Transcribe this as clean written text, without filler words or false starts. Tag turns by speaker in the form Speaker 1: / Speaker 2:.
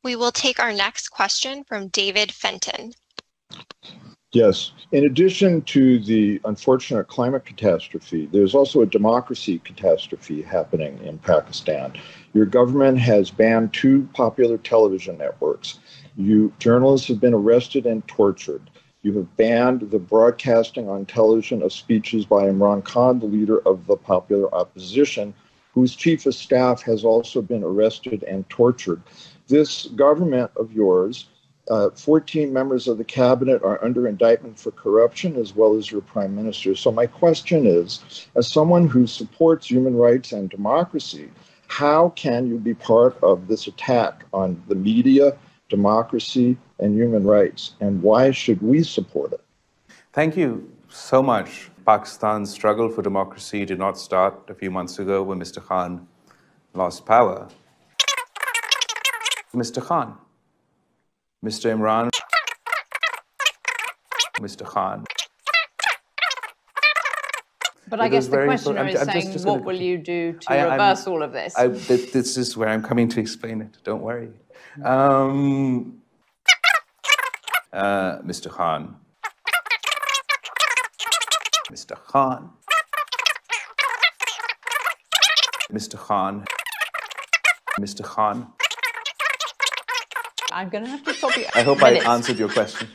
Speaker 1: We will take our next question from David Fenton.
Speaker 2: Yes. In addition to the unfortunate climate catastrophe, there's also a democracy catastrophe happening in Pakistan. Your government has banned two popular television networks. Journalists have been arrested and tortured. You have banned the broadcasting on television of speeches by Imran Khan, the leader of the popular opposition, whose chief of staff has also been arrested and tortured. This government of yours, 14 members of the cabinet are under indictment for corruption, as well as your prime minister. So my question is, as someone who supports human rights and democracy, how can you be part of this attack on the media, democracy, and human rights? And why should we support it?
Speaker 3: Thank you so much. Pakistan's struggle for democracy did not start a few months ago when Mr. Khan lost power. Mr. Khan. Mr. Imran, Mr. Khan.
Speaker 4: But I guess the questioner is saying, what will you do to reverse all of this?
Speaker 3: This is where I'm coming to explain it. Don't worry. Mr. Khan. Mr. Khan. Mr. Khan. Mr. Khan.
Speaker 4: I'm going to have to stop you.
Speaker 3: I hope I answered your question.